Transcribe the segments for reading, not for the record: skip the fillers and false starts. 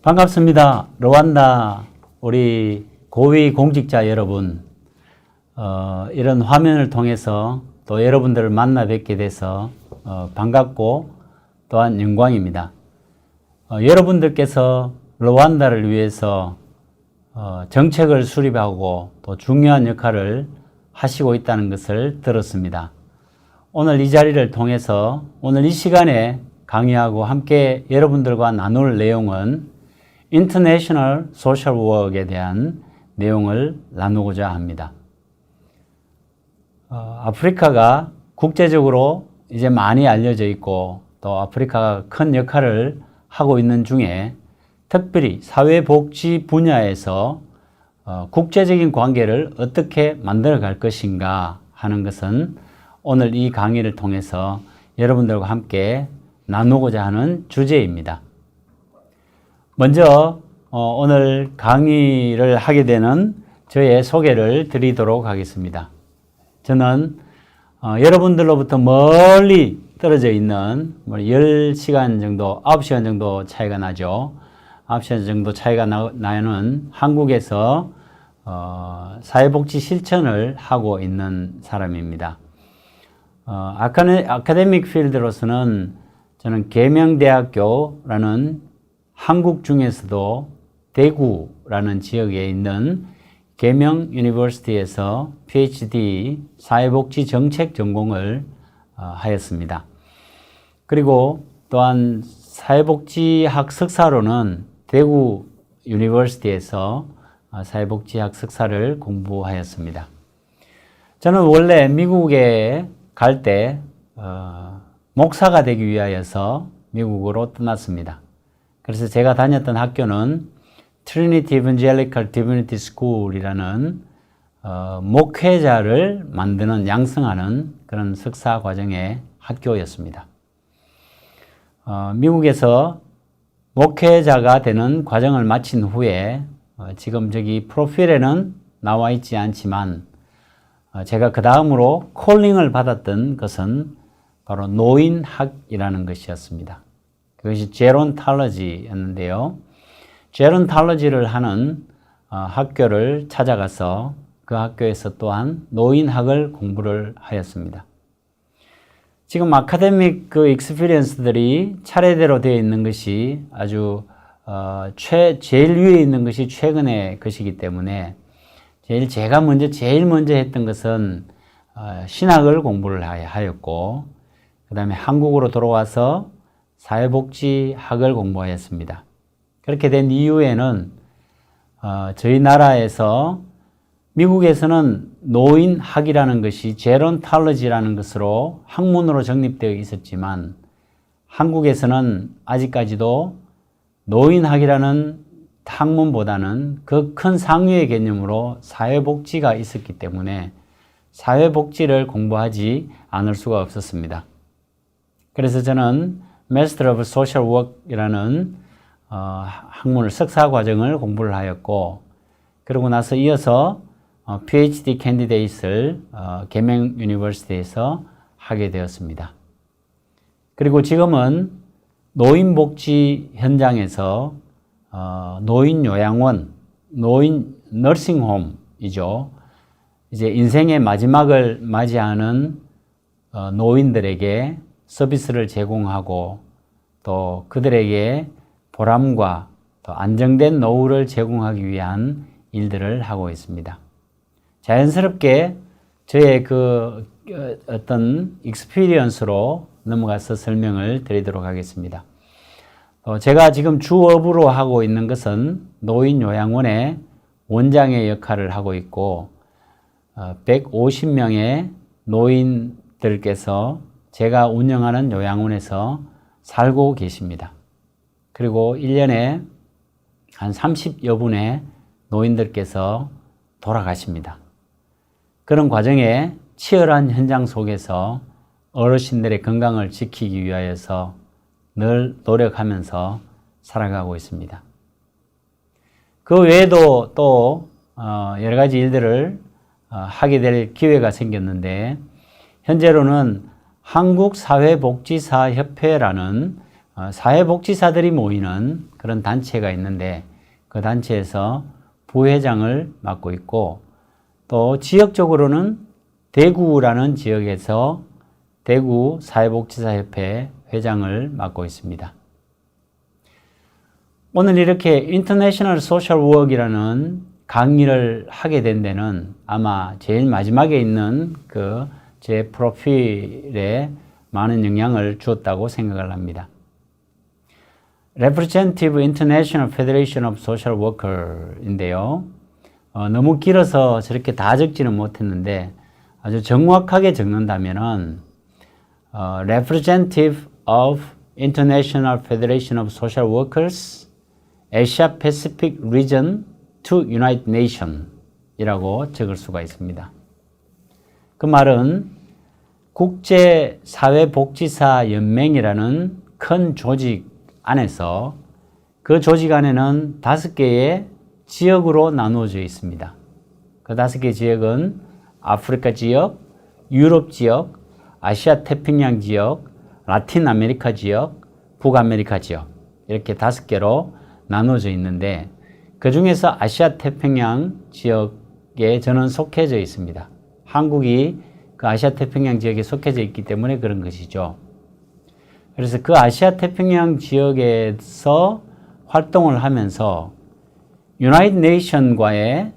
반갑습니다. 르완다 우리 고위 공직자 여러분, 이런 화면을 통해서 또 여러분들을 만나 뵙게 돼서 반갑고 또한 영광입니다. 여러분들께서 르완다를 위해서 정책을 수립하고 또 중요한 역할을 하시고 있다는 것을 들었습니다. 오늘 이 자리를 통해서 오늘 이 시간에 강의하고 함께 여러분들과 나눌 내용은 International Social Work에 대한 내용을 나누고자 합니다. 아프리카가 국제적으로 이제 많이 알려져 있고 또 아프리카가 큰 역할을 하고 있는 중에 특별히 사회복지 분야에서 국제적인 관계를 어떻게 만들어 갈 것인가 하는 것은 오늘 이 강의를 통해서 여러분들과 함께 나누고자 하는 주제입니다. 먼저 오늘 강의를 하게 되는 저의 소개를 드리도록 하겠습니다. 저는 여러분들로부터 멀리 떨어져 있는 10시간 정도, 9시간 정도 차이가 나죠. 9시간 정도 차이가 나는 한국에서 사회복지 실천을 하고 있는 사람입니다. 아카데믹 필드로서는 저는 계명대학교라는 한국 중에서도 대구라는 지역에 있는 계명 유니버시티에서 PhD 사회복지 정책 전공을 하였습니다. 그리고 또한 사회복지학 석사로는 대구 유니버시티에서 사회복지학 석사를 공부하였습니다. 저는 원래 미국에 갈 때 목사가 되기 위하여서 미국으로 떠났습니다. 그래서 제가 다녔던 학교는 Trinity Evangelical Divinity School이라는 목회자를 만드는, 양성하는 그런 석사 과정의 학교였습니다. 미국에서 목회자가 되는 과정을 마친 후에 지금 저기 프로필에는 나와 있지 않지만 제가 그 다음으로 콜링을 받았던 것은 바로 노인학이라는 것이었습니다. 그것이 제론탈러지였는데요. 제론탈러지를 하는 학교를 찾아가서 그 학교에서 또한 노인학을 공부를 하였습니다. 지금 아카데믹 익스피리언스들이 차례대로 되어 있는 것이 아주 제일 위에 있는 것이 최근의 것이기 때문에 제일 먼저 했던 것은 신학을 공부를 하였고, 그 다음에 한국으로 돌아와서 사회복지학을 공부하였습니다. 그렇게 된 이후에는 저희 나라에서 미국에서는 노인학이라는 것이 제론탈러지라는 것으로 학문으로 정립되어 있었지만 한국에서는 아직까지도 노인학이라는 학문보다는 그 큰 상위의 개념으로 사회복지가 있었기 때문에 사회복지를 공부하지 않을 수가 없었습니다. 그래서 저는 Master of Social Work이라는 학문을, 석사 과정을 공부를 하였고, 그러고 나서 이어서 PhD 캔디데이트를 계명 유니버시티에서 하게 되었습니다. 그리고 지금은 노인복지 현장에서 노인요양원, 노인 너싱홈이죠. 이제 인생의 마지막을 맞이하는 노인들에게 서비스를 제공하고 또 그들에게 보람과 또 안정된 노후를 제공하기 위한 일들을 하고 있습니다. 자연스럽게 저의 어떤 익스피리언스로 넘어가서 설명을 드리도록 하겠습니다. 제가 지금 주업으로 하고 있는 것은 노인요양원의 원장의 역할을 하고 있고 150명의 노인들께서 제가 운영하는 요양원에서 살고 계십니다. 그리고 1년에 한 30여 분의 노인들께서 돌아가십니다. 그런 과정에 치열한 현장 속에서 어르신들의 건강을 지키기 위하여서 늘 노력하면서 살아가고 있습니다. 그 외에도 또 여러 가지 일들을 하게 될 기회가 생겼는데, 현재로는 한국사회복지사협회라는 사회복지사들이 모이는 그런 단체가 있는데 그 단체에서 부회장을 맡고 있고 또 지역적으로는 대구라는 지역에서 대구 사회복지사협회 회장을 맡고 있습니다. 오늘 이렇게 인터내셔널 소셜 워크이라는 강의를 하게 된 데는 아마 제일 마지막에 있는 그 제 프로필에 많은 영향을 주었다고 생각을 합니다. Representative International Federation of Social Worker인데요. 너무 길어서 저렇게 다 적지는 못했는데 아주 정확하게 적는다면은 Representative of International Federation of Social Workers Asia Pacific Region to United Nations 이라고 적을 수가 있습니다. 그 말은 국제사회복지사 연맹이라는 큰 조직 안에서 그 조직 안에는 5개의 지역으로 나누어져 있습니다. 그 5개 지역은 아프리카 지역, 유럽 지역, 아시아 태평양 지역, 라틴 아메리카 지역, 북아메리카 지역 이렇게 5개로 나누어져 있는데 그 중에서 아시아 태평양 지역에 저는 속해져 있습니다. 한국이 그 아시아 태평양 지역에 속해져 있기 때문에 그런 것이죠. 그래서 그 아시아 태평양 지역에서 활동을 하면서 유나이티드 네이션과의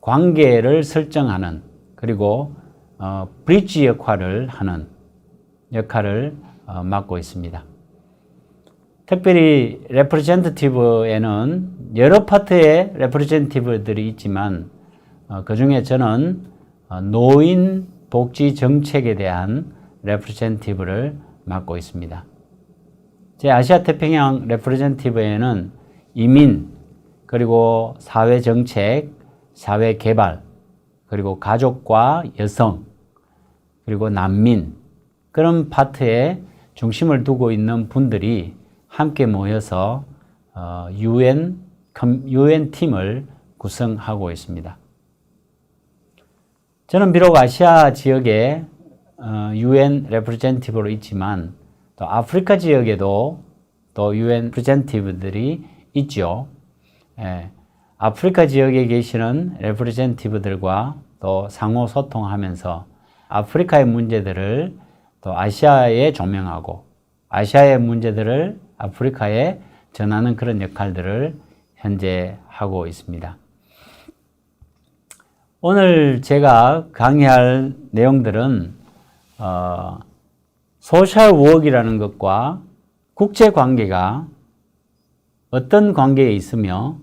관계를 설정하는 그리고 브리지 역할을 하는 역할을 맡고 있습니다. 특별히 레프레젠테티브에는 여러 파트의 레프레젠테티브들이 있지만 그 중에 저는 노인 복지 정책에 대한 레프레젠테티브를 맡고 있습니다. 제 아시아 태평양 레프레젠테티브에는 이민, 그리고 사회 정책, 사회 개발, 그리고 가족과 여성, 그리고 난민 그런 파트에 중심을 두고 있는 분들이 함께 모여서 UN 팀을 구성하고 있습니다. 저는 비록 아시아 지역에 UN 레프레젠티브로 있지만 또 아프리카 지역에도 또 UN 레프레젠티브들이 있죠. 아프리카 지역에 계시는 레프레젠티브들과 또 상호 소통하면서 아프리카의 문제들을 또 아시아에 조명하고 아시아의 문제들을 아프리카에 전하는 그런 역할들을 현재 하고 있습니다. 오늘 제가 강의할 내용들은 소셜 워크이라는 것과 국제 관계가 어떤 관계에 있으며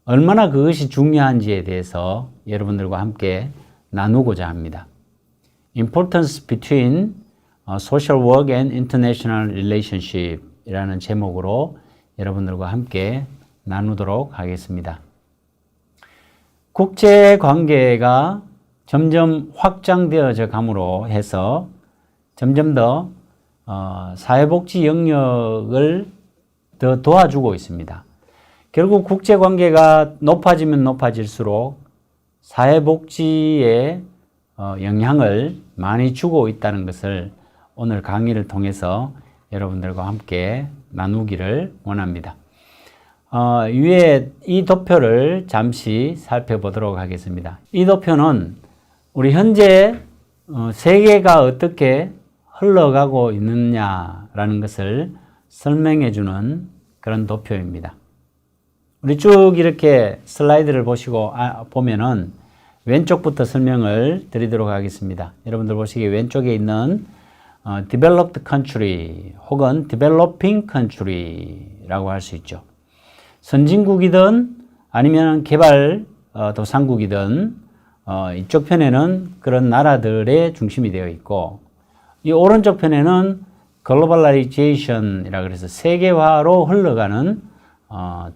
얼마나 그것이 중요한지에 대해서 여러분들과 함께 나누고자 합니다. Importance between social work and international relationship 이라는 제목으로 여러분들과 함께 나누도록 하겠습니다. 국제 관계가 점점 확장되어져 감으로 해서 점점 더 사회복지 영역을 더 도와주고 있습니다. 결국 국제 관계가 높아지면 높아질수록 사회복지에 영향을 많이 주고 있다는 것을 오늘 강의를 통해서 여러분들과 함께 나누기를 원합니다. 위에 이 도표를 잠시 살펴보도록 하겠습니다. 이 도표는 우리 현재 세계가 어떻게 흘러가고 있느냐라는 것을 설명해 주는 그런 도표입니다. 우리 쭉 이렇게 슬라이드를 보면은 왼쪽부터 설명을 드리도록 하겠습니다. 여러분들 보시기에 왼쪽에 있는 developed country 혹은 developing country라고 할 수 있죠. 선진국이든 아니면 개발도상국이든 이쪽 편에는 그런 나라들의 중심이 되어 있고 이 오른쪽 편에는 globalization이라고 해서 세계화로 흘러가는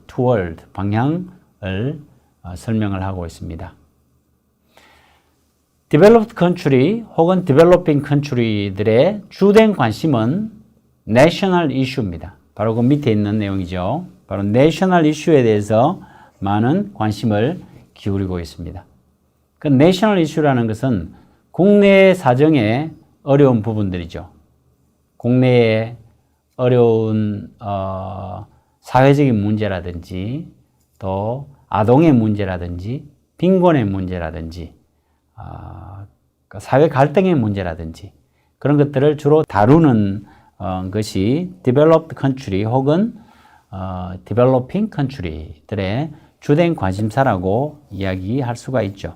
toward 방향을 설명을 하고 있습니다. developed country 혹은 developing country들의 주된 관심은 national issue입니다. 바로 그 밑에 있는 내용이죠. 바로 national issue에 대해서 많은 관심을 기울이고 있습니다. 그 national issue라는 것은 국내 사정의 어려운 부분들이죠. 국내의 어려운 사회적인 문제라든지 또 아동의 문제라든지 빈곤의 문제라든지 사회 갈등의 문제라든지 그런 것들을 주로 다루는 것이 developed country 혹은 developing country들의 주된 관심사라고 이야기할 수가 있죠.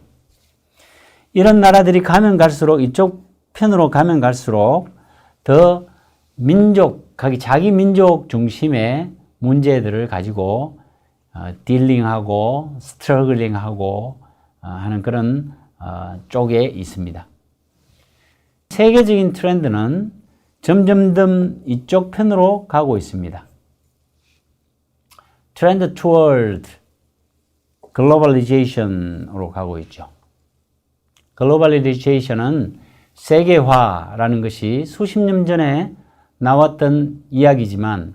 이런 나라들이 가면 갈수록 이쪽 편으로 가면 갈수록 더 자기 민족 중심의 문제들을 가지고 딜링하고 스트러글링하고 하는 그런 쪽에 있습니다. 세계적인 트렌드는 점점 이쪽 편으로 가고 있습니다. 트렌드 toward globalization으로 가고 있죠. globalization은 세계화라는 것이 수십 년 전에 나왔던 이야기지만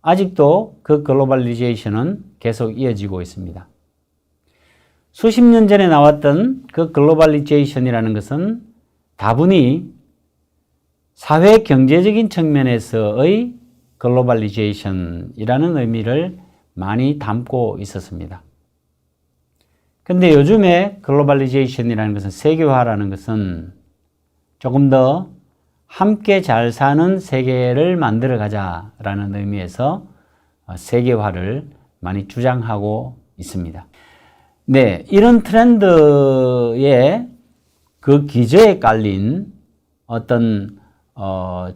아직도 그 글로벌리제이션은 계속 이어지고 있습니다. 수십 년 전에 나왔던 그 글로벌리제이션이라는 것은 다분히 사회 경제적인 측면에서의 글로벌리제이션이라는 의미를 많이 담고 있었습니다. 근데 요즘에 글로벌리제이션이라는 것은 세계화라는 것은 조금 더 함께 잘 사는 세계를 만들어 가자라는 의미에서 세계화를 많이 주장하고 있습니다. 네, 이런 트렌드의 그 기저에 깔린 어떤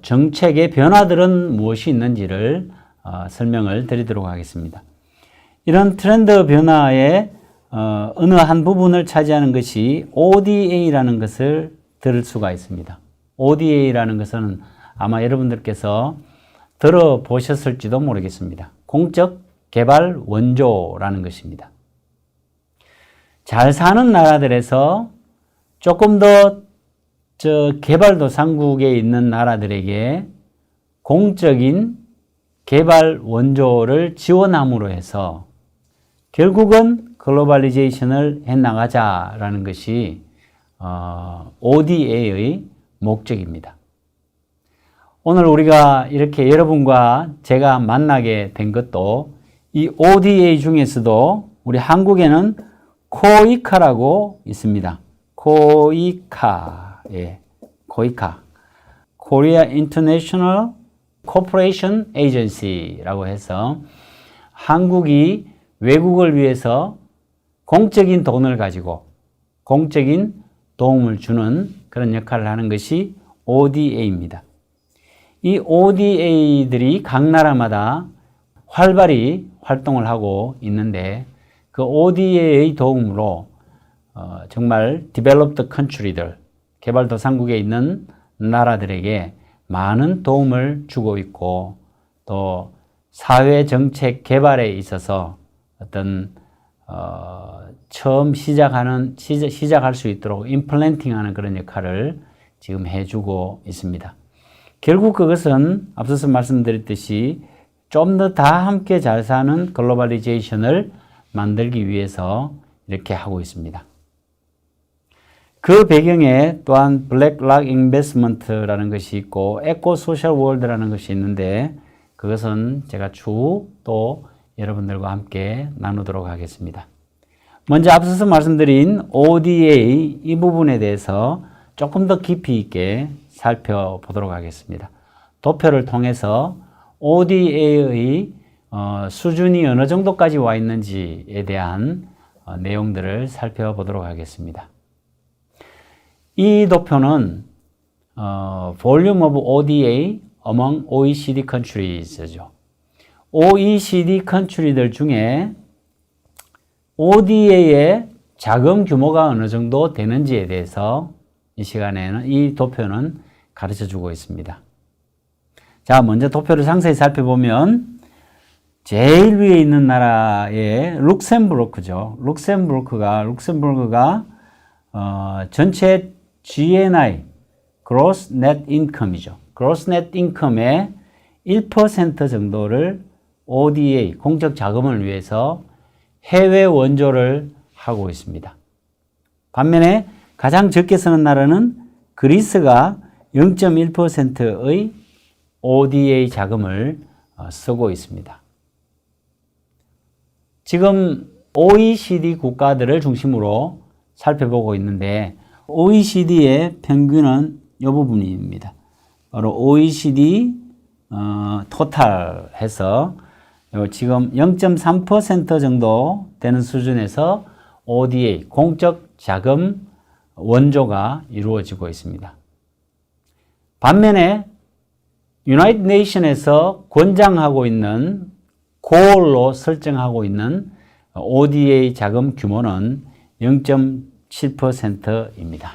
정책의 변화들은 무엇이 있는지를 설명을 드리도록 하겠습니다. 이런 트렌드 변화의 어느 한 부분을 차지하는 것이 ODA라는 것을 들을 수가 있습니다. ODA라는 것은 아마 여러분들께서 들어보셨을지도 모르겠습니다. 공적 개발 원조라는 것입니다. 잘 사는 나라들에서 조금 더 개발도상국에 있는 나라들에게 공적인 개발 원조를 지원함으로 해서 결국은 글로벌리제이션을 해나가자라는 것이 ODA의 목적입니다. 오늘 우리가 이렇게 여러분과 제가 만나게 된 것도 이 ODA 중에서도 우리 한국에는 코이카라고 있습니다. 코이카, 코이카, Korea International Cooperation Agency라고 해서 한국이 외국을 위해서 공적인 돈을 가지고 공적인 도움을 주는 그런 역할을 하는 것이 ODA입니다. 이 ODA들이 각 나라마다 활발히 활동을 하고 있는데 그 ODA의 도움으로 정말 developed country들, 개발도상국에 있는 나라들에게 많은 도움을 주고 있고 또 사회정책 개발에 있어서 어떤 처음 시작할 수 있도록 임플랜팅하는 그런 역할을 지금 해주고 있습니다. 결국 그것은 앞서서 말씀드렸듯이 좀 더 다 함께 잘 사는 글로벌리제이션을 만들기 위해서 이렇게 하고 있습니다. 그 배경에 또한 블랙락 인베스트먼트라는 것이 있고 에코 소셜 월드라는 것이 있는데 그것은 제가 추후 또 여러분들과 함께 나누도록 하겠습니다. 먼저 앞서서 말씀드린 ODA 이 부분에 대해서 조금 더 깊이 있게 살펴보도록 하겠습니다. 도표를 통해서 ODA의 수준이 어느 정도까지 와 있는지에 대한 내용들을 살펴보도록 하겠습니다. 이 도표는 Volume of ODA among OECD countries죠. OECD country들 중에 ODA의 자금 규모가 어느 정도 되는지에 대해서 이 시간에는 이 도표는 가르쳐 주고 있습니다. 자, 먼저 도표를 상세히 살펴보면 제일 위에 있는 나라의 룩셈부르크죠. 룩셈부르크가 전체 GNI, Gross Net Income이죠. Gross Net Income의 1% 정도를 ODA, 공적 자금을 위해서 해외 원조를 하고 있습니다. 반면에 가장 적게 쓰는 나라는 그리스가 0.1%의 ODA 자금을 쓰고 있습니다. 지금 OECD 국가들을 중심으로 살펴보고 있는데 OECD의 평균은 이 부분입니다. 바로 OECD 토탈 해서 지금 0.3% 정도 되는 수준에서 ODA, 공적 자금 원조가 이루어지고 있습니다. 반면에 유나이티드 네이션에서 권장하고 있는 고올로 설정하고 있는 ODA 자금 규모는 0.7%입니다.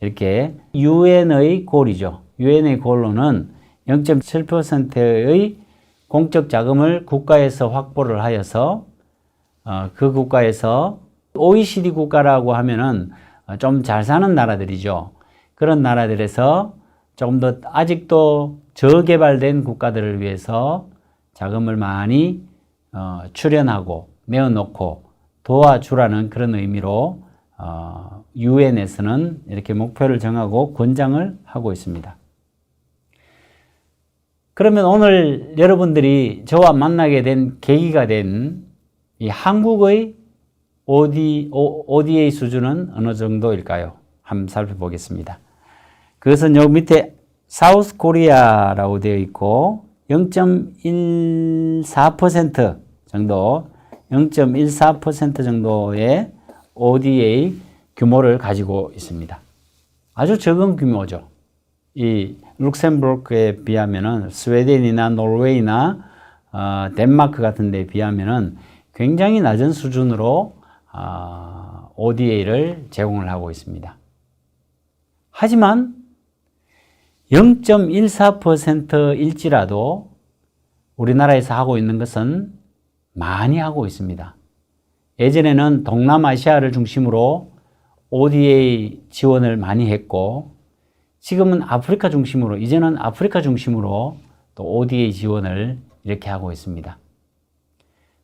이렇게 UN의 골이죠. UN의 골로는 0.7%의 공적 자금을 국가에서 확보를 하여서 그 국가에서 OECD 국가라고 하면은 좀 잘 사는 나라들이죠. 그런 나라들에서 조금 더 아직도 저개발된 국가들을 위해서 자금을 많이 출연하고 내어놓고 도와주라는 그런 의미로 UN에서는 이렇게 목표를 정하고 권장을 하고 있습니다. 그러면 오늘 여러분들이 저와 만나게 된 계기가 된 이 한국의 ODA 수준은 어느 정도일까요? 한번 살펴보겠습니다. 그것은 여기 밑에 사우스 코리아라고 되어 있고 0.14% 정도, 0.14% 정도의 ODA 규모를 가지고 있습니다. 아주 적은 규모죠. 이 룩셈부르크에 비하면은 스웨덴이나 노르웨이나 덴마크 같은 데에 비하면은 굉장히 낮은 수준으로 ODA를 제공을 하고 있습니다. 하지만 0.14%일지라도 우리나라에서 하고 있는 것은 많이 하고 있습니다. 예전에는 동남아시아를 중심으로 ODA 지원을 많이 했고 지금은 아프리카 중심으로, 이제는 아프리카 중심으로 또 ODA 지원을 이렇게 하고 있습니다.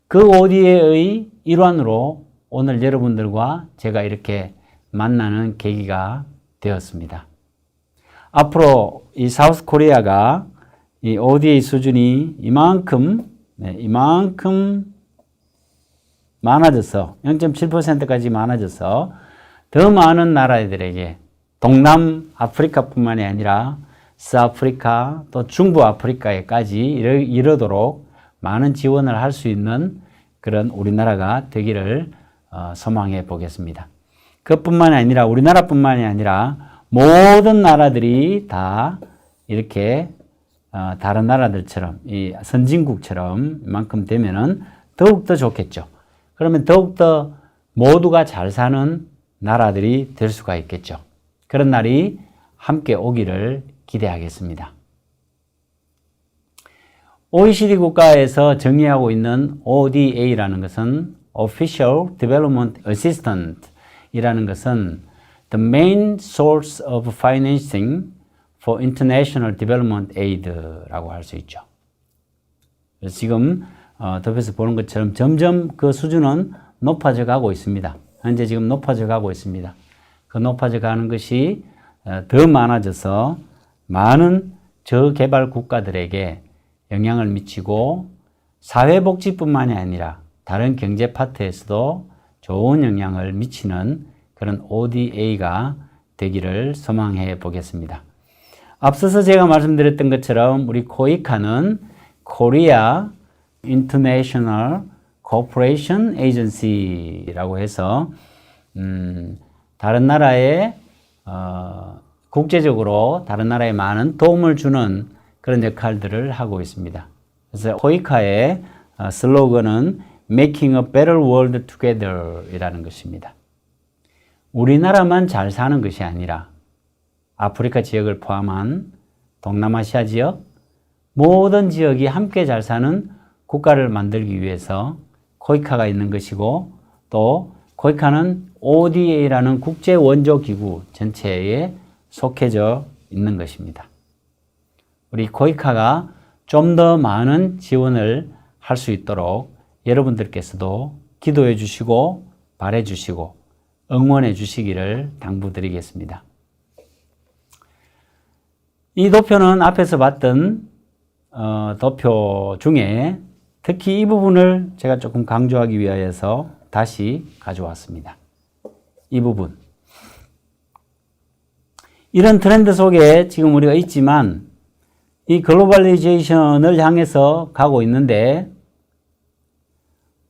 그 ODA의 일환으로 오늘 여러분들과 제가 이렇게 만나는 계기가 되었습니다. 앞으로 이 사우스 코리아가 이 ODA 수준이 이만큼 많아져서 0.7%까지 많아져서 더 많은 나라들에게 동남 아프리카뿐만이 아니라 서아프리카 또 중부 아프리카에까지 이르도록 많은 지원을 할 수 있는 그런 우리나라가 되기를 소망해 보겠습니다. 그뿐만이 아니라 우리나라뿐만이 아니라 모든 나라들이 다 이렇게 다른 나라들처럼 이 선진국처럼 이만큼 되면은 더욱더 좋겠죠. 그러면 더욱더 모두가 잘 사는 나라들이 될 수가 있겠죠. 그런 날이 함께 오기를 기대하겠습니다. OECD 국가에서 정의하고 있는 ODA라는 것은 Official Development Assistant 이라는 것은 The main source of financing for international development aid라고 할 수 있죠. 그래서 지금 덮에서 보는 것처럼 점점 그 수준은 높아져 가고 있습니다. 현재 지금 높아져 가고 있습니다. 그 높아져 가는 것이 더 많아져서 많은 저개발 국가들에게 영향을 미치고 사회복지뿐만이 아니라 다른 경제 파트에서도 좋은 영향을 미치는 그런 ODA가 되기를 소망해 보겠습니다. 앞서서 제가 말씀드렸던 것처럼 우리 코이카는 Korea International Cooperation Agency라고 해서 다른 나라에 국제적으로 다른 나라에 많은 도움을 주는 그런 역할들을 하고 있습니다. 그래서 코이카의 슬로건은 Making a Better World Together 이라는 것입니다. 우리나라만 잘 사는 것이 아니라 아프리카 지역을 포함한 동남아시아 지역, 모든 지역이 함께 잘 사는 국가를 만들기 위해서 코이카가 있는 것이고 또 코이카는 ODA라는 국제 원조 기구 전체에 속해져 있는 것입니다. 우리 코이카가 좀 더 많은 지원을 할 수 있도록 여러분들께서도 기도해 주시고 바래 주시고 응원해 주시기를 당부드리겠습니다. 이 도표는 앞에서 봤던 도표 중에 특히 이 부분을 제가 조금 강조하기 위하여서 다시 가져왔습니다. 이 부분. 이런 트렌드 속에 지금 우리가 있지만 이 글로벌리제이션을 향해서 가고 있는데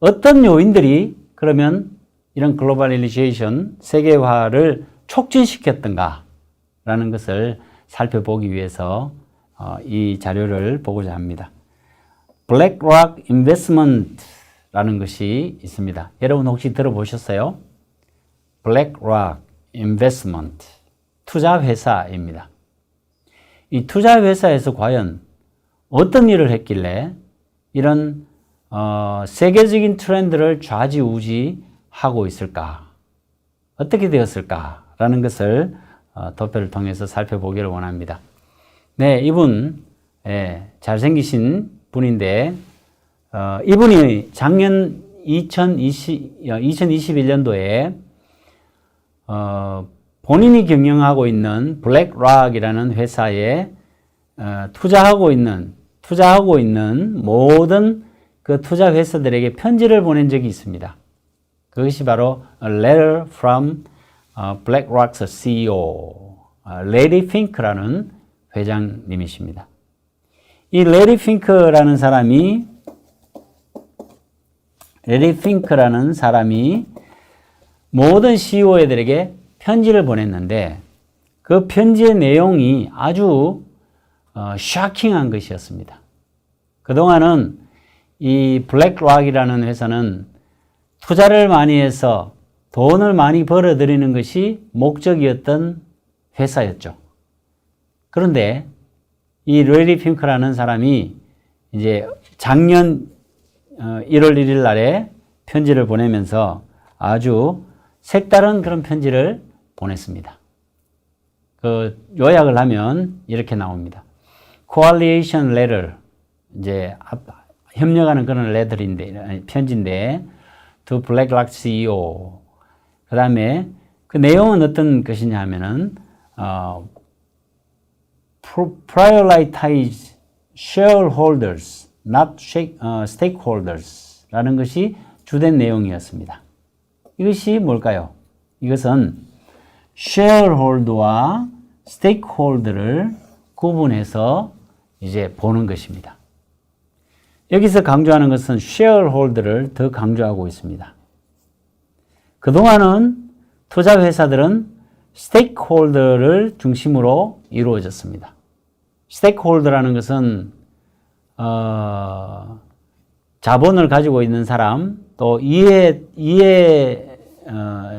어떤 요인들이 그러면 이런 글로벌리제이션, 세계화를 촉진시켰던가 라는 것을 살펴보기 위해서 이 자료를 보고자 합니다. 블랙락 인베스트먼트라는 것이 있습니다. 여러분 혹시 들어보셨어요? 블랙락 인베스트먼트, 투자 회사입니다. 이 투자 회사에서 과연 어떤 일을 했길래 이런 세계적인 트렌드를 좌지우지하고 있을까? 어떻게 되었을까라는 것을 도표를 통해서 살펴보기를 원합니다. 네, 이분 잘생기신 분인데 이분이 작년 2021년도에 본인이 경영하고 있는 블랙락이라는 회사에 투자하고 있는 모든 그 투자 회사들에게 편지를 보낸 적이 있습니다. 그것이 바로 A Letter from BlackRock's CEO, 레리 핑크라는 회장님이십니다. 이 레리 핑크라는 사람이 모든 CEO들에게 편지를 보냈는데 그 편지의 내용이 아주 쇼킹한 것이었습니다. 그동안은 이 블랙락이라는 회사는 투자를 많이 해서 돈을 많이 벌어들이는 것이 목적이었던 회사였죠. 그런데 이 레리 핑크라는 사람이 이제 작년 1월 1일 날에 편지를 보내면서 아주 색다른 그런 편지를 보냈습니다. 그 요약을 하면 이렇게 나옵니다. Coalition letter, 이제 협력하는 그런 레터인데, 편지인데, to BlackRock CEO. 그 다음에 그 내용은 어떤 것이냐 하면은, prioritize shareholders, not stakeholders 라는 것이 주된 내용이었습니다. 이것이 뭘까요? 이것은 shareholder와 stakeholder를 구분해서 이제 보는 것입니다. 여기서 강조하는 것은 shareholder를 더 강조하고 있습니다. 그동안은 투자 회사들은 stakeholder를 중심으로 이루어졌습니다. stakeholder라는 것은 자본을 가지고 있는 사람, 또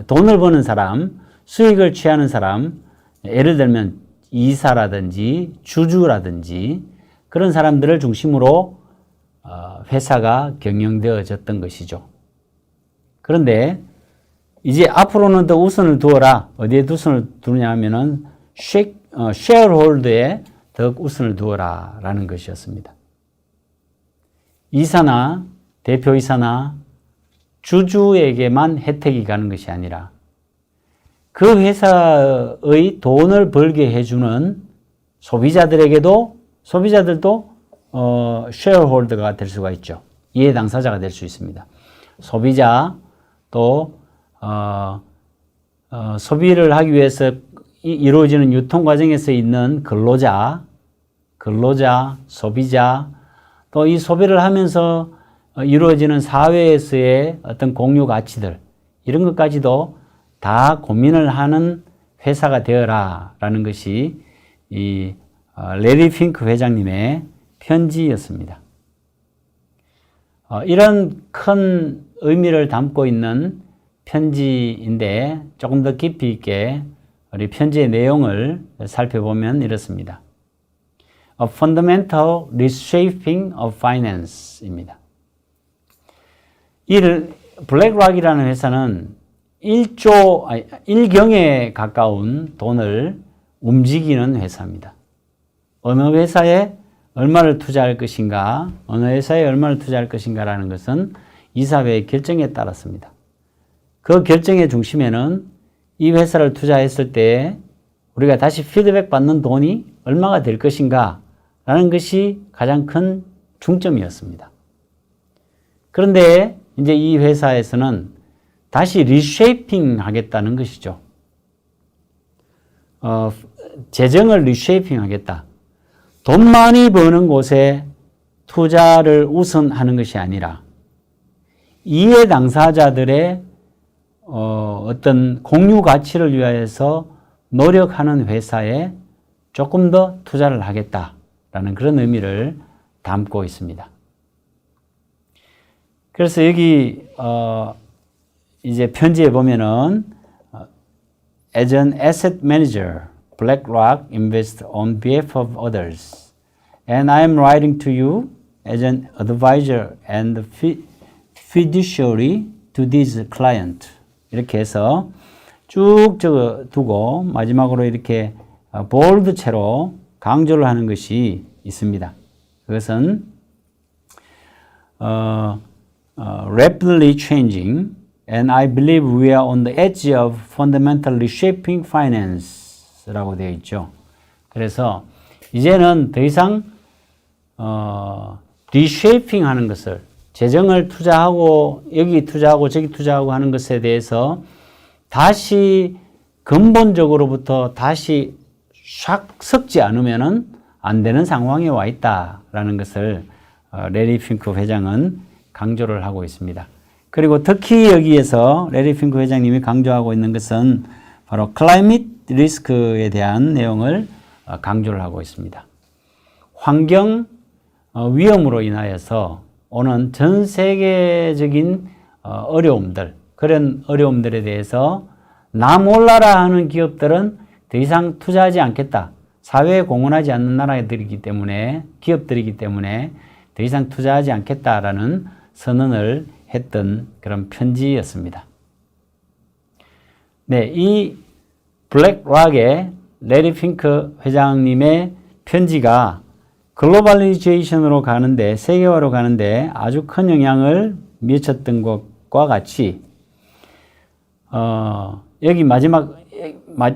돈을 버는 사람, 수익을 취하는 사람, 예를 들면 이사라든지 주주라든지 그런 사람들을 중심으로 회사가 경영되어졌던 것이죠. 그런데 이제 앞으로는 더 우선을 두어라. 어디에 우선을 두느냐 하면은 쉐어홀더에 더 우선을 두어라 라는 것이었습니다. 이사나 대표이사나 주주에게만 혜택이 가는 것이 아니라 그 회사의 돈을 벌게 해주는 소비자들도 쉐어홀더가 될 수가 있죠. 이해 당사자가 될 수 있습니다. 소비자 또 소비를 하기 위해서 이루어지는 유통 과정에서 있는 근로자, 소비자, 또 이 소비를 하면서 이루어지는 사회에서의 어떤 공유 가치들, 이런 것까지도 다 고민을 하는 회사가 되어라 라는 것이 이 레리 핑크 회장님의 편지였습니다. 이런 큰 의미를 담고 있는 편지인데 조금 더 깊이 있게 우리 편지의 내용을 살펴보면 이렇습니다. A fundamental reshaping of finance입니다. 블랙락이라는 회사는 1경에 가까운 돈을 움직이는 회사입니다. 어느 회사에 얼마를 투자할 것인가, 어느 회사에 얼마를 투자할 것인가라는 것은 이사회의 결정에 따랐습니다. 그 결정의 중심에는 이 회사를 투자했을 때 우리가 다시 피드백 받는 돈이 얼마가 될 것인가 라는 것이 가장 큰 중점이었습니다. 그런데 이제 이 회사에서는 다시 리쉐이핑 하겠다는 것이죠. 재정을 리쉐이핑 하겠다. 돈 많이 버는 곳에 투자를 우선하는 것이 아니라 이해 당사자들의 어떤 공유 가치를 위하여서 노력하는 회사에 조금 더 투자를 하겠다라는 그런 의미를 담고 있습니다. 그래서 여기 이제 편지에 보면은 As an asset manager, BlackRock invests on behalf of others, and I am writing to you as an advisor and fiduciary to this client. 이렇게 해서 쭉 적어 두고 마지막으로 이렇게 볼드체로 강조를 하는 것이 있습니다. 그것은 rapidly changing, and I believe we are on the edge of fundamentally reshaping finance라고 되어 있죠. 그래서 이제는 더 이상 reshaping 하는 것을 재정을 투자하고 여기 투자하고 저기 투자하고 하는 것에 대해서 다시 근본적으로부터 다시 샥 섞지 않으면은 안 되는 상황에 와 있다라는 것을 레리 핑크 회장은 강조를 하고 있습니다. 그리고 특히 여기에서 레리 핑크 회장님이 강조하고 있는 것은 바로 클라이밋 리스크에 대한 내용을 강조를 하고 있습니다. 환경 위험으로 인하여서 오는 전 세계적인 어려움들, 그런 어려움들에 대해서 나 몰라라 하는 기업들은 더 이상 투자하지 않겠다. 사회에 공헌하지 않는 나라들이기 때문에, 기업들이기 때문에 더 이상 투자하지 않겠다라는 선언을 했던 그런 편지였습니다. 네, 이 블랙락의 레리 핑크 회장님의 편지가 글로벌리제이션으로 가는데, 세계화로 가는데 아주 큰 영향을 미쳤던 것과 같이 여기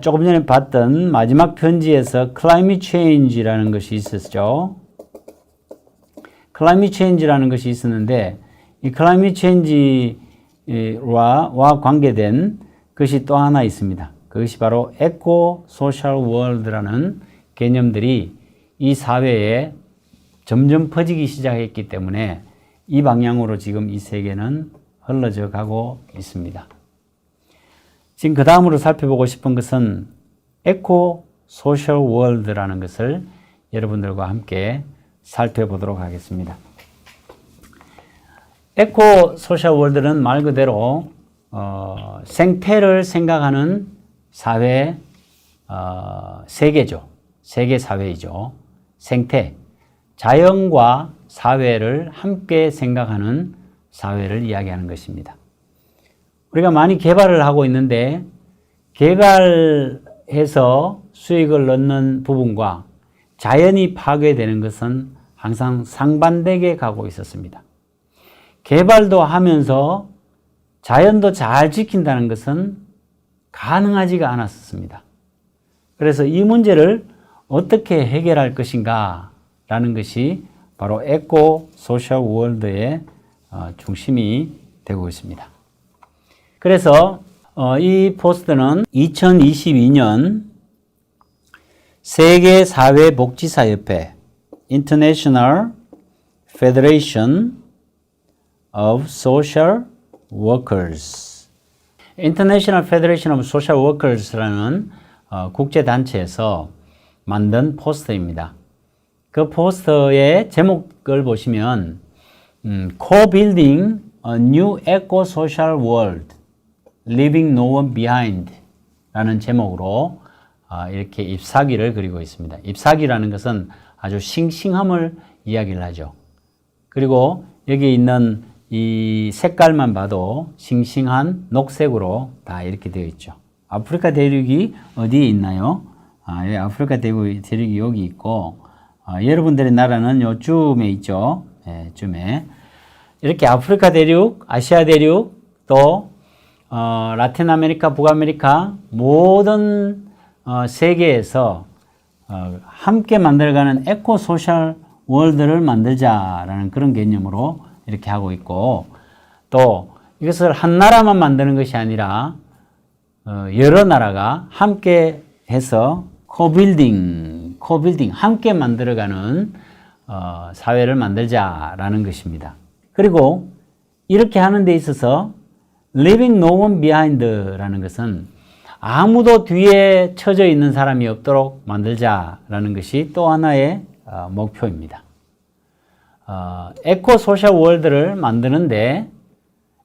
조금 전에 봤던 마지막 편지에서 클라이밋 체인지라는 것이 있었죠. 클라이밋 체인지라는 것이 있었는데 이 클라이밋 체인지와 관계된 것이 또 하나 있습니다. 그것이 바로 에코 소셜 월드라는 개념들이 이 사회에 점점 퍼지기 시작했기 때문에 이 방향으로 지금 이 세계는 흘러져 가고 있습니다. 지금 그 다음으로 살펴보고 싶은 것은 에코 소셜 월드라는 것을 여러분들과 함께 살펴보도록 하겠습니다. 에코 소셜 월드는 말 그대로 생태를 생각하는 사회, 세계죠. 세계 사회이죠. 생태, 자연과 사회를 함께 생각하는 사회를 이야기하는 것입니다. 우리가 많이 개발을 하고 있는데 개발해서 수익을 넣는 부분과 자연이 파괴되는 것은 항상 상반되게 가고 있었습니다. 개발도 하면서 자연도 잘 지킨다는 것은 가능하지가 않았습니다. 그래서 이 문제를 어떻게 해결할 것인가 라는 것이 바로 에코 소셜 월드의 중심이 되고 있습니다. 그래서 이 포스트는 2022년 세계사회복지사협회 International Federation of Social Workers International Federation of Social Workers라는 국제단체에서 만든 포스터입니다. 그 포스터의 제목을 보시면 Co-building a new eco-social world, leaving no one behind 라는 제목으로 이렇게 잎사귀를 그리고 있습니다. 잎사귀라는 것은 아주 싱싱함을 이야기를 하죠. 그리고 여기 있는 이 색깔만 봐도 싱싱한 녹색으로 다 이렇게 되어 있죠. 아프리카 대륙이 어디에 있나요? 여기 아프리카 대륙이 여기 있고 여러분들의 나라는 요쯤에 있죠. 쯤에 이렇게 아프리카 대륙, 아시아 대륙, 또 라틴 아메리카, 북아메리카 모든 세계에서 함께 만들어가는 에코 소셜 월드를 만들자라는 그런 개념으로 이렇게 하고 있고, 또 이것을 한 나라만 만드는 것이 아니라 여러 나라가 함께 해서 코빌딩 함께 만들어가는 사회를 만들자라는 것입니다. 그리고 이렇게 하는 데 있어서 leaving no one behind라는 것은 아무도 뒤에 처져 있는 사람이 없도록 만들자라는 것이 또 하나의 목표입니다. 에코 소셜 월드를 만드는데,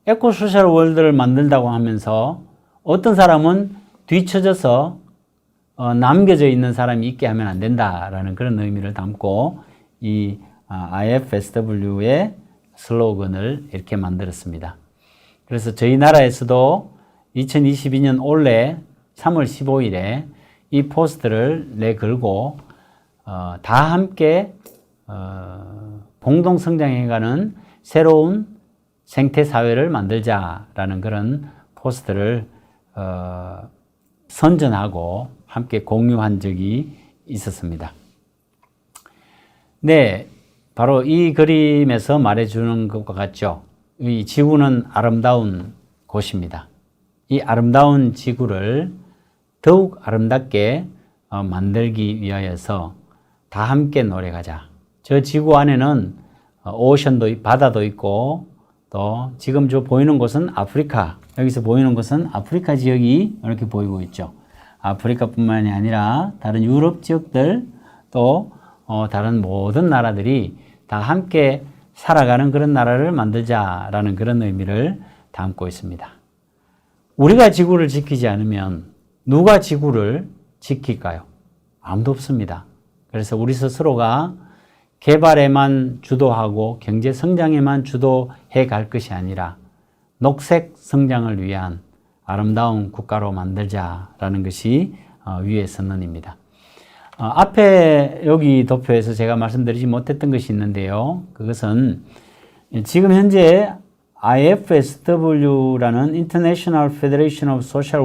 에코 소셜 월드를 만든다고 하면서 어떤 사람은 뒤처져서 남겨져 있는 사람이 있게 하면 안 된다라는 그런 의미를 담고 이 IFSW의 슬로건을 이렇게 만들었습니다. 그래서 저희 나라에서도 2022년 올해 3월 15일에 이 포스트를 내걸고 다 함께 공동 성장해가는 새로운 생태 사회를 만들자라는 그런 포스트를 선전하고 함께 공유한 적이 있었습니다. 네, 바로 이 그림에서 말해주는 것과 같죠. 이 지구는 아름다운 곳입니다. 이 아름다운 지구를 더욱 아름답게 만들기 위하여서 다 함께 노력하자. 저 지구 안에는 오션도, 바다도 있고, 또 지금 저 보이는 곳은 아프리카, 여기서 보이는 곳은 아프리카 지역이 이렇게 보이고 있죠. 아프리카뿐만이 아니라 다른 유럽 지역들, 또 다른 모든 나라들이 다 함께 살아가는 그런 나라를 만들자라는 그런 의미를 담고 있습니다. 우리가 지구를 지키지 않으면 누가 지구를 지킬까요? 아무도 없습니다. 그래서 우리 스스로가 개발에만 주도하고 경제 성장에만 주도해 갈 것이 아니라 녹색 성장을 위한 아름다운 국가로 만들자라는 것이 위의 선언입니다. 앞에 여기 도표에서 제가 말씀드리지 못했던 것이 있는데요. 그것은 지금 현재 IFSW라는 International Federation of Social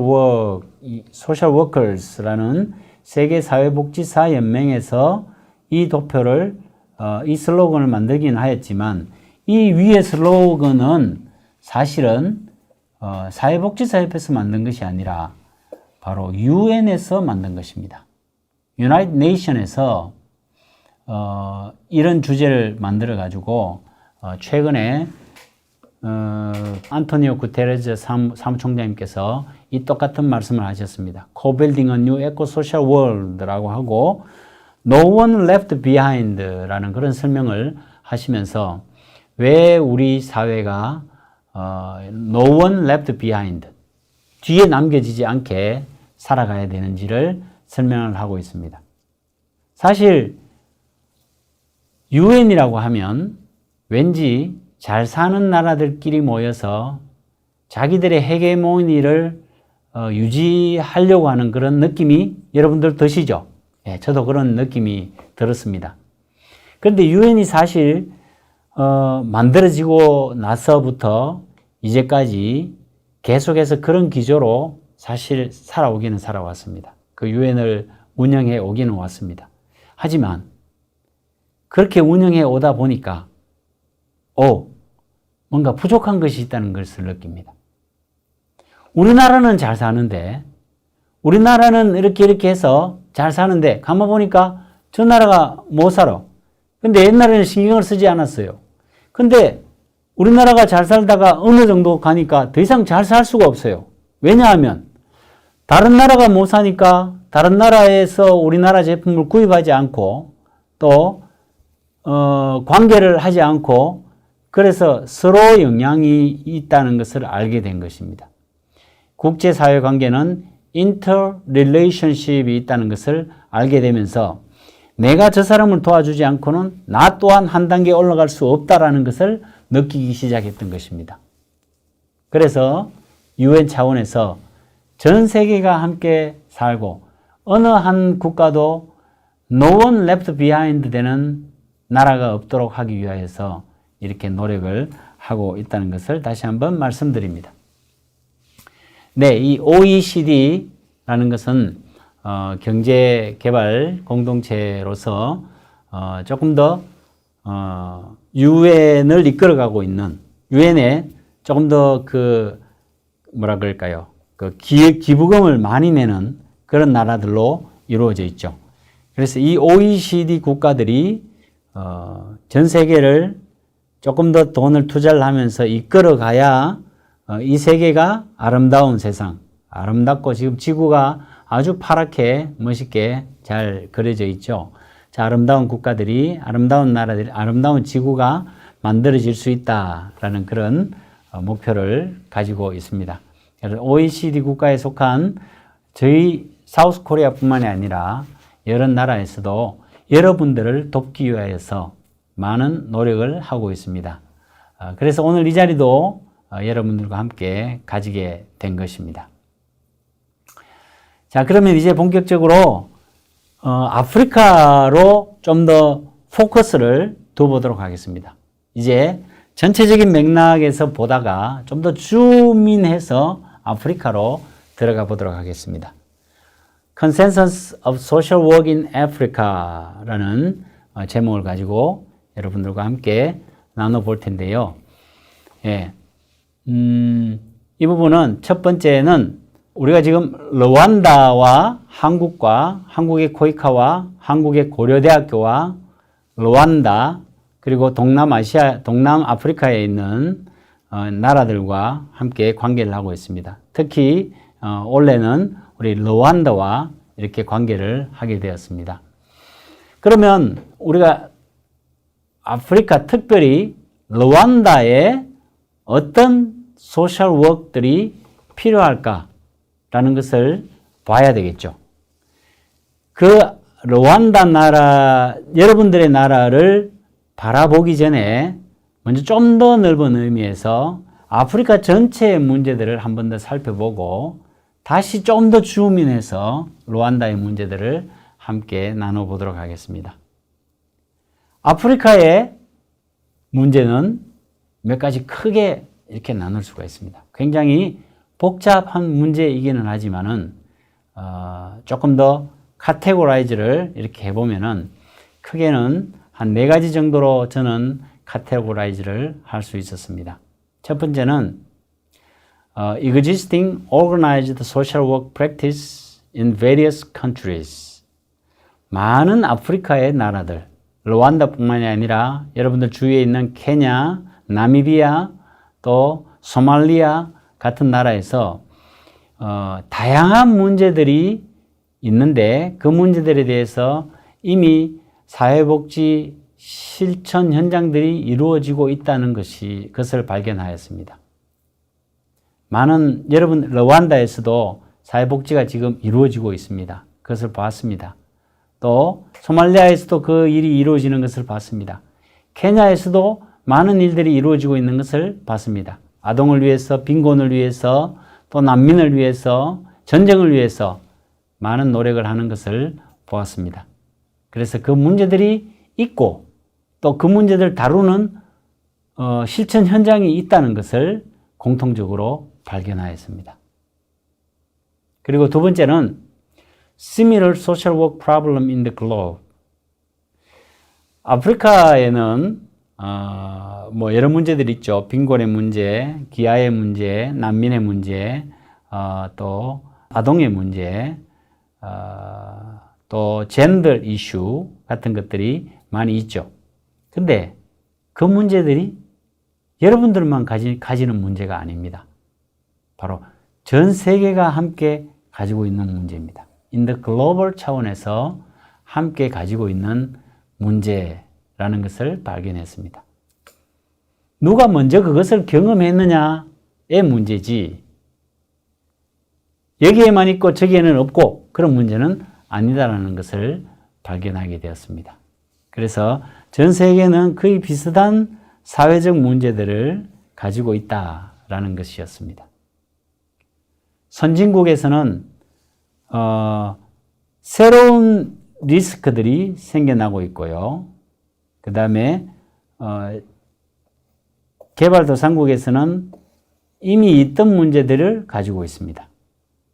Workers라는 세계사회복지사 연맹에서 이 도표를 이 슬로건을 만들긴 하였지만, 이 위의 슬로건은 사실은 사회복지사협회에서 만든 것이 아니라 바로 UN에서 만든 것입니다. United Nations에서 이런 주제를 만들어 가지고 최근에 안토니오 구테레스 사무총장님께서 이 똑같은 말씀을 하셨습니다. Co-building a new eco-social world라고 하고 No one left behind라는 그런 설명을 하시면서 왜 우리 사회가 No one left behind, 뒤에 남겨지지 않게 살아가야 되는지를 설명을 하고 있습니다. 사실 UN이라고 하면 왠지 잘 사는 나라들끼리 모여서 자기들의 헤게모니를 유지하려고 하는 그런 느낌이 여러분들 드시죠? 예, 저도 그런 느낌이 들었습니다. 그런데 유엔이 사실 만들어지고 나서부터 이제까지 계속해서 그런 기조로 사실 살아오기는 살아왔습니다. 그 유엔을 운영해 오기는 왔습니다. 하지만 그렇게 운영해 오다 보니까 뭔가 부족한 것이 있다는 것을 느낍니다. 우리나라는 잘 사는데, 우리나라는 이렇게 해서 잘 사는데 가만 보니까 저 나라가 못 살아. 근데 옛날에는 신경을 쓰지 않았어요. 근데 우리나라가 잘 살다가 어느 정도 가니까 더 이상 잘 살 수가 없어요. 왜냐하면 다른 나라가 못 사니까 다른 나라에서 우리나라 제품을 구입하지 않고 또 관계를 하지 않고, 그래서 서로 영향이 있다는 것을 알게 된 것입니다. 국제사회 관계는 interrelationship이 있다는 것을 알게 되면서 내가 저 사람을 도와주지 않고는 나 또한 한 단계 올라갈 수 없다라는 것을 느끼기 시작했던 것입니다. 그래서 UN 차원에서 전 세계가 함께 살고 어느 한 국가도 no one left behind 되는 나라가 없도록 하기 위하여서 이렇게 노력을 하고 있다는 것을 다시 한번 말씀드립니다. 네, 이 OECD라는 것은 경제 개발 공동체로서 조금 더 유엔을 이끌어가고 있는 유엔에 조금 더 뭐라 그럴까요? 기부금을 많이 내는 그런 나라들로 이루어져 있죠. 그래서 이 OECD 국가들이 전 세계를 조금 더 돈을 투자를 하면서 이끌어가야 이 세계가 아름다운 세상, 아름답고 지금 지구가 아주 파랗게 멋있게 잘 그려져 있죠. 자, 아름다운 국가들이, 아름다운 나라들이, 아름다운 지구가 만들어질 수 있다라는 그런 목표를 가지고 있습니다. 그래서 OECD 국가에 속한 저희 사우스 코리아뿐만이 아니라 여러 나라에서도 여러분들을 돕기 위하여서 많은 노력을 하고 있습니다. 그래서 오늘 이 자리도 여러분들과 함께 가지게 된 것입니다. 자, 그러면 이제 본격적으로 아프리카로 좀 더 포커스를 둬보도록 하겠습니다. 이제 전체적인 맥락에서 보다가 좀 더 줌인해서 아프리카로 들어가 보도록 하겠습니다. Consensus of Social Work in Africa라는 제목을 가지고 여러분들과 함께 나눠볼 텐데요. 예, 이 부분은 첫 번째는 우리가 지금 르완다와 한국과 한국의 코이카와 한국의 고려대학교와 르완다 그리고 동남아프리카에 있는 나라들과 함께 관계를 하고 있습니다. 특히 올해는 우리 르완다와 이렇게 관계를 하게 되었습니다. 그러면 우리가 아프리카 특별히 르완다에 어떤 소셜 워크들이 필요할까라는 것을 봐야 되겠죠. 그 르완다 나라, 여러분들의 나라를 바라보기 전에 먼저 좀 더 넓은 의미에서 아프리카 전체의 문제들을 한 번 더 살펴보고 다시 좀 더 줌인해서 르완다의 문제들을 함께 나눠보도록 하겠습니다. 아프리카의 문제는 몇 가지 크게 이렇게 나눌 수가 있습니다. 굉장히 복잡한 문제이기는 하지만은 조금 더 카테고라이즈를 이렇게 해보면은 크게는 한 4가지 정도로 저는 카테고라이즈를 할 수 있었습니다. 첫 번째는 existing organized social work practice in various countries. 많은 아프리카의 나라들, 르완다뿐만이 아니라 여러분들 주위에 있는 케냐, 나미비아, 또 소말리아 같은 나라에서 다양한 문제들이 있는데 그 문제들에 대해서 이미 사회복지 실천 현장들이 이루어지고 있다는 것을 발견하였습니다. 많은 여러분 르완다에서도 사회복지가 지금 이루어지고 있습니다. 그것을 봤습니다. 또 소말리아에서도 그 일이 이루어지는 것을 봤습니다. 케냐에서도 많은 일들이 이루어지고 있는 것을 봤습니다. 아동을 위해서, 빈곤을 위해서, 또 난민을 위해서, 전쟁을 위해서 많은 노력을 하는 것을 보았습니다. 그래서 그 문제들이 있고 또 그 문제들을 다루는 실천 현장이 있다는 것을 공통적으로 발견하였습니다. 그리고 두 번째는 Similar Social Work Problem in the Globe. 아프리카에는 여러 문제들이 있죠. 빈곤의 문제, 기아의 문제, 난민의 문제, 또 아동의 문제, 또 젠더 이슈 같은 것들이 많이 있죠. 근데 그 문제들이 여러분들만 가지는 문제가 아닙니다. 바로 전 세계가 함께 가지고 있는 문제입니다. In the global 차원에서 함께 가지고 있는 문제라는 것을 발견했습니다. 누가 먼저 그것을 경험했느냐의 문제지 여기에만 있고 저기에는 없고 그런 문제는 아니다라는 것을 발견하게 되었습니다. 그래서 전 세계는 거의 비슷한 사회적 문제들을 가지고 있다라는 것이었습니다. 선진국에서는 새로운 리스크들이 생겨나고 있고요. 그 다음에 개발도상국에서는 이미 있던 문제들을 가지고 있습니다.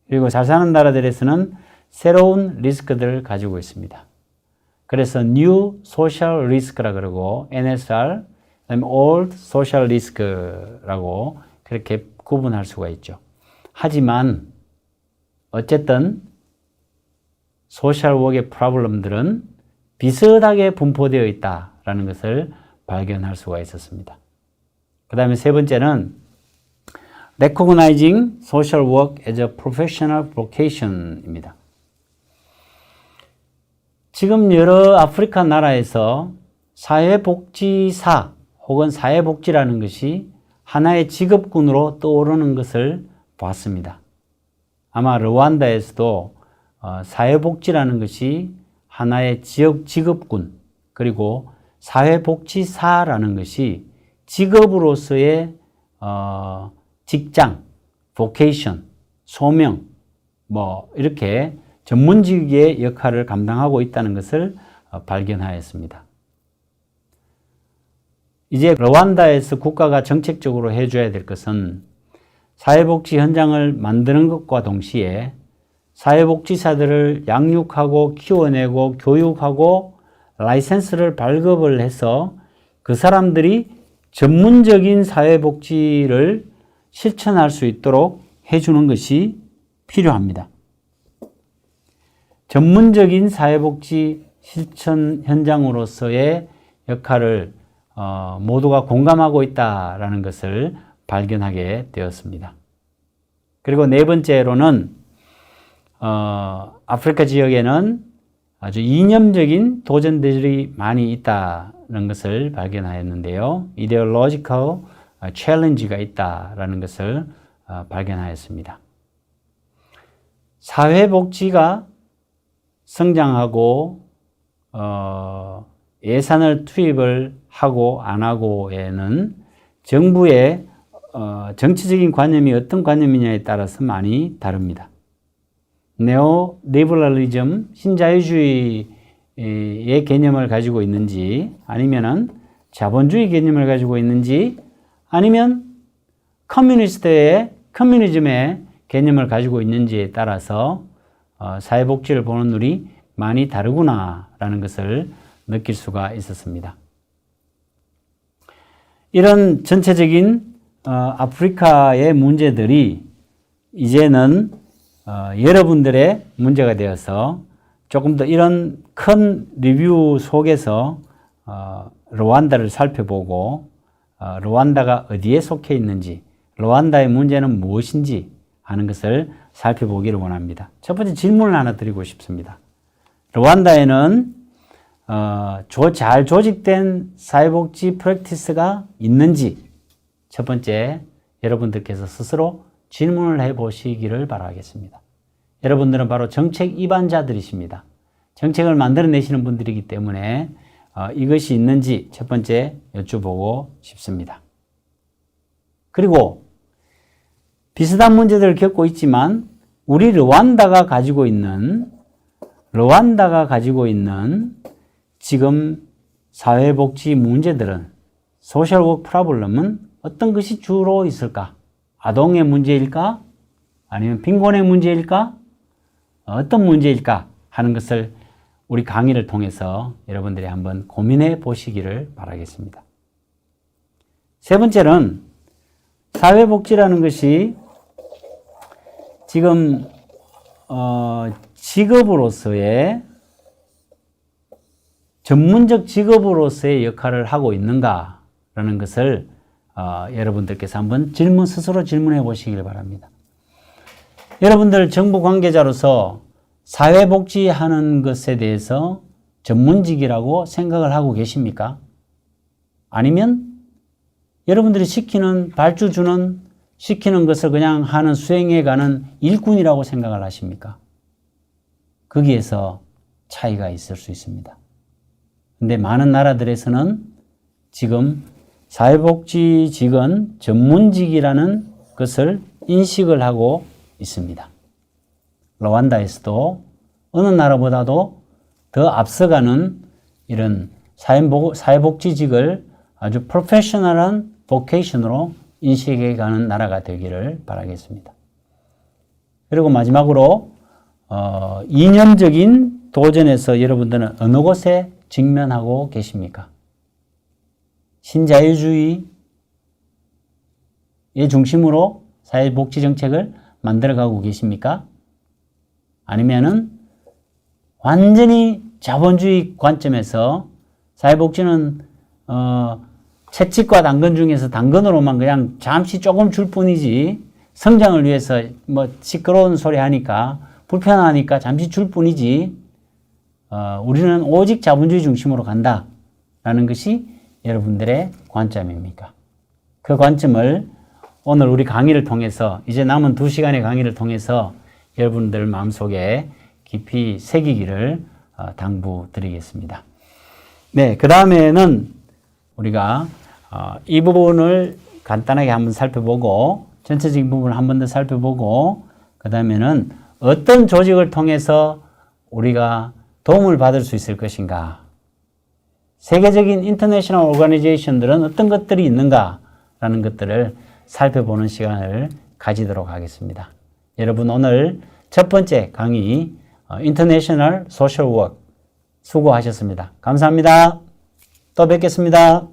그리고 잘 사는 나라들에서는 새로운 리스크들을 가지고 있습니다. 그래서 New Social Risk라 그러고 NSR, 그다음에 Old Social Risk라고 그렇게 구분할 수가 있죠. 하지만 어쨌든 소셜워크의 프로블럼들은 비슷하게 분포되어 있다라는 것을 발견할 수가 있었습니다. 그 다음에 세 번째는 Recognizing Social Work as a Professional Vocation입니다. 지금 여러 아프리카 나라에서 사회복지사 혹은 사회복지라는 것이 하나의 직업군으로 떠오르는 것을 봤습니다. 아마 르완다에서도 사회복지라는 것이 하나의 지역 직업군, 그리고 사회복지사라는 것이 직업으로서의 직장, vocation, 소명, 이렇게 전문직의 역할을 감당하고 있다는 것을 발견하였습니다. 이제 르완다에서 국가가 정책적으로 해줘야 될 것은 사회복지 현장을 만드는 것과 동시에 사회복지사들을 양육하고 키워내고 교육하고 라이센스를 발급을 해서 그 사람들이 전문적인 사회복지를 실천할 수 있도록 해주는 것이 필요합니다. 전문적인 사회복지 실천 현장으로서의 역할을 모두가 공감하고 있다라는 것을 발견하게 되었습니다. 그리고 네 번째로는 아프리카 지역에는 아주 이념적인 도전들이 많이 있다는 것을 발견하였는데요. Ideological challenge가 있다라는 것을 발견하였습니다. 사회복지가 성장하고 예산을 투입을 하고 안 하고에는 정부의 정치적인 관념이 어떤 관념이냐에 따라서 많이 다릅니다. 네오리버럴리즘, 신자유주의의 개념을 가지고 있는지, 아니면은 자본주의 개념을 가지고 있는지, 아니면 커뮤니즘의 개념을 가지고 있는지에 따라서 사회복지를 보는 눈이 많이 다르구나라는 것을 느낄 수가 있었습니다. 이런 전체적인 아프리카의 문제들이 이제는 여러분들의 문제가 되어서 조금 더 이런 큰 리뷰 속에서 르완다를 살펴보고 르완다가 어디에 속해 있는지, 르완다의 문제는 무엇인지 하는 것을 살펴보기를 원합니다. 첫 번째 질문을 하나 드리고 싶습니다. 르완다에는 잘 조직된 사회복지 프랙티스가 있는지 첫 번째 여러분들께서 스스로 질문을 해보시기를 바라겠습니다. 여러분들은 바로 정책 입안자들이십니다. 정책을 만들어내시는 분들이기 때문에 이것이 있는지 첫 번째 여쭤보고 싶습니다. 그리고 비슷한 문제들을 겪고 있지만 우리 르완다가 가지고 있는 지금 사회복지 문제들은 소셜워크 프로블럼은 어떤 것이 주로 있을까? 아동의 문제일까? 아니면 빈곤의 문제일까? 어떤 문제일까? 하는 것을 우리 강의를 통해서 여러분들이 한번 고민해 보시기를 바라겠습니다. 세 번째는 사회복지라는 것이 지금 직업으로서의 전문적 직업으로서의 역할을 하고 있는가라는 것을 여러분들께서 한번 스스로 질문해 보시길 바랍니다. 여러분들 정부 관계자로서 사회복지 하는 것에 대해서 전문직이라고 생각을 하고 계십니까? 아니면 여러분들이 시키는 것을 그냥 하는 수행해 가는 일꾼이라고 생각을 하십니까? 거기에서 차이가 있을 수 있습니다. 근데 많은 나라들에서는 지금 사회복지직은 전문직이라는 것을 인식을 하고 있습니다. 르완다에서도 어느 나라보다도 더 앞서가는 이런 사회복지직을 아주 프로페셔널한 보케이션으로 인식해 가는 나라가 되기를 바라겠습니다. 그리고 마지막으로 이념적인 도전에서 여러분들은 어느 곳에 직면하고 계십니까? 신자유주의의 중심으로 사회복지정책을 만들어가고 계십니까? 아니면은 완전히 자본주의 관점에서 사회복지는 채찍과 당근 중에서 당근으로만 그냥 잠시 조금 줄 뿐이지 성장을 위해서 뭐 시끄러운 소리 하니까 불편하니까 잠시 줄 뿐이지 우리는 오직 자본주의 중심으로 간다라는 것이 여러분들의 관점입니까? 그 관점을 오늘 우리 강의를 통해서 이제 남은 2시간의 강의를 통해서 여러분들 마음속에 깊이 새기기를 당부드리겠습니다. 네, 그 다음에는 우리가 이 부분을 간단하게 한번 살펴보고 전체적인 부분을 한 번 더 살펴보고 그 다음에는 어떤 조직을 통해서 우리가 도움을 받을 수 있을 것인가, 세계적인 인터내셔널 오거니제이션들은 어떤 것들이 있는가라는 것들을 살펴보는 시간을 가지도록 하겠습니다. 여러분 오늘 첫 번째 강의 인터내셔널 소셜 워크 수고하셨습니다. 감사합니다. 또 뵙겠습니다.